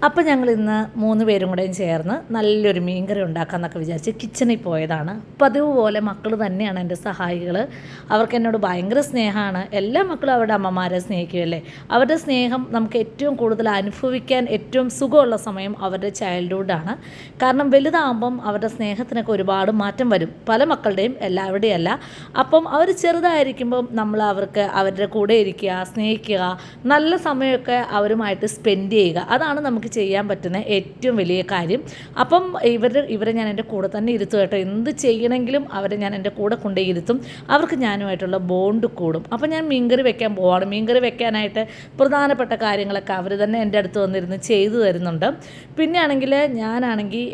അപ്പോൾ ഞങ്ങൾ ഇന്ന് 3 പേരും കൂടെയും ചേർന്ന് നല്ലൊരു മീൻകറി ഉണ്ടാക്കാമെന്നൊക്കെ വിചാരിച്ച് കിച്ചണിൽ പോയതാണ്. പതിവ് പോലെ മക്കൾ തന്നെയാണ് എൻ്റെ സഹായികൾ. അവർക്ക് എന്നോട് ഭയങ്കര സ്നേഹമാണ്. എല്ലാ മക്കളും അവരുടെ അമ്മമാരെ സ്നേഹിക്കുമല്ലേ. അവരുടെ സ്നേഹം നമുക്ക് ഏറ്റവും കൂടുതൽ അനുഭവിക്കാൻ ഏറ്റവും സുഖമുള്ള സമയം അവരുടെ ചൈൽഡ്ഹുഡാണ്. കാരണം വലുതാകുമ്പം അവരുടെ സ്നേഹത്തിനൊക്കെ ഒരുപാട് മാറ്റം വരും. പല മക്കളുടെയും, എല്ലാവരുടെയും അല്ല. അപ്പം അവർ ചെറുതായിരിക്കുമ്പം നമ്മൾ അവർക്ക് അവരുടെ കൂടെ ഇരിക്കുക, സ്നേഹിക്കുക, നല്ല സമയമൊക്കെ അവരുമായിട്ട് സ്പെൻഡ് ചെയ്യുക. അതാണ് നമുക്ക് ചെയ്യാൻ പറ്റുന്ന ഏറ്റവും വലിയ കാര്യം. അപ്പം ഇവരെ ഞാൻ എൻ്റെ കൂടെ തന്നെ ഇരുത്തും കേട്ടോ. എന്ത് ചെയ്യണമെങ്കിലും അവരെ ഞാൻ എൻ്റെ കൂടെ കൊണ്ടേ ഇരുത്തും. അവർക്ക് ഞാനുമായിട്ടുള്ള ബോണ്ട് കൂടും. അപ്പം ഞാൻ മീൻകറി വെക്കാൻ പോവാണ്. മീൻകറി വെക്കാനായിട്ട് പ്രധാനപ്പെട്ട കാര്യങ്ങളൊക്കെ അവർ തന്നെ എൻ്റെ അടുത്ത് വന്നിരുന്ന് ചെയ്തു തരുന്നുണ്ട്. പിന്നെ ആണെങ്കിൽ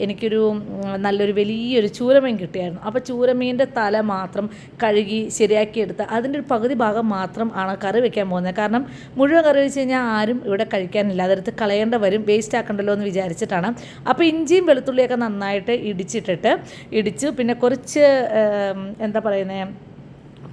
എനിക്കൊരു നല്ലൊരു വലിയൊരു ചൂരമീൻ കിട്ടിയായിരുന്നു. അപ്പോൾ ചൂരമീൻ്റെ തല മാത്രം കഴുകി ശരിയാക്കിയെടുത്ത് അതിൻ്റെ ഒരു പകുതി ഭാഗം മാത്രം ആണ് കറി വെക്കാൻ പോകുന്നത്. കാരണം മുഴുവൻ കറി വെച്ച് കഴിഞ്ഞാൽ ആരും ഇവിടെ കഴിക്കാനില്ല, അതെടുത്ത് കളയേണ്ട വരും, വേസ്റ്റ് ആക്കണ്ടല്ലോ എന്ന് വിചാരിച്ചിട്ടാണ്. അപ്പോൾ ഇഞ്ചിയും വെളുത്തുള്ളിയൊക്കെ നന്നായിട്ട് ഇടിച്ച് പിന്നെ കുറച്ച് എന്താ പറയുന്നത്,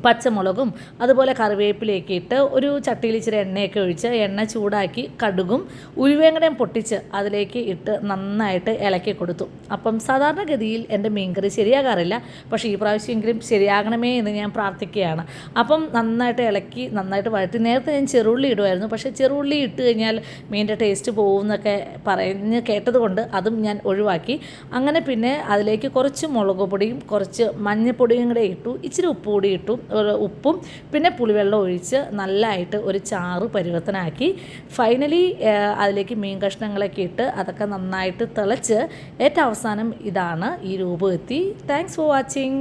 പച്ചമുളകും അതുപോലെ കറിവേപ്പിലയൊക്കെ ഇട്ട് ഒരു ചട്ടിയിൽ ഇച്ചിരി എണ്ണയൊക്കെ ഒഴിച്ച് എണ്ണ ചൂടാക്കി കടുകും ഉലുവയും പൊട്ടിച്ച് അതിലേക്ക് ഇട്ട് നന്നായിട്ട് ഇളക്കി കൊടുത്തു. അപ്പം സാധാരണഗതിയിൽ എൻ്റെ മീൻകറി ശരിയാകാറില്ല, പക്ഷേ ഈ പ്രാവശ്യമെങ്കിലും ശരിയാകണമേ എന്ന് ഞാൻ പ്രാർത്ഥിക്കുകയാണ്. അപ്പം നന്നായിട്ട് ഇളക്കി നന്നായിട്ട് വഴറ്റി. നേരത്തെ ഞാൻ ചെറുള്ളി ഇടുമായിരുന്നു, പക്ഷേ ചെറുള്ളി ഇട്ട് കഴിഞ്ഞാൽ മീനിൻ്റെ ടേസ്റ്റ് പോകുമെന്നൊക്കെ പറഞ്ഞ് കേട്ടതുകൊണ്ട് അതും ഞാൻ ഒഴിവാക്കി. അങ്ങനെ പിന്നെ അതിലേക്ക് കുറച്ച് മുളക് പൊടിയും കുറച്ച് മഞ്ഞൾപ്പൊടിയും കൂടെ ഇട്ടു, ഇച്ചിരി ഉപ്പ് കൂടി ഇട്ടു, ഉപ്പും പിന്നെ പുളിവെള്ളം ഒഴിച്ച് നല്ലതായിട്ട് ഒരു ചാറ് പരുവത്തിനാക്കി. ഫൈനലി അതിലേക്ക് മീൻ കഷ്ണങ്ങളൊക്കെ ഇട്ട് അതൊക്കെ നന്നായിട്ട് തിളച്ച് ഏറ്റവും അവസാനം ഇതാണ് ഈ രൂപമെത്തി. Thanks for watching.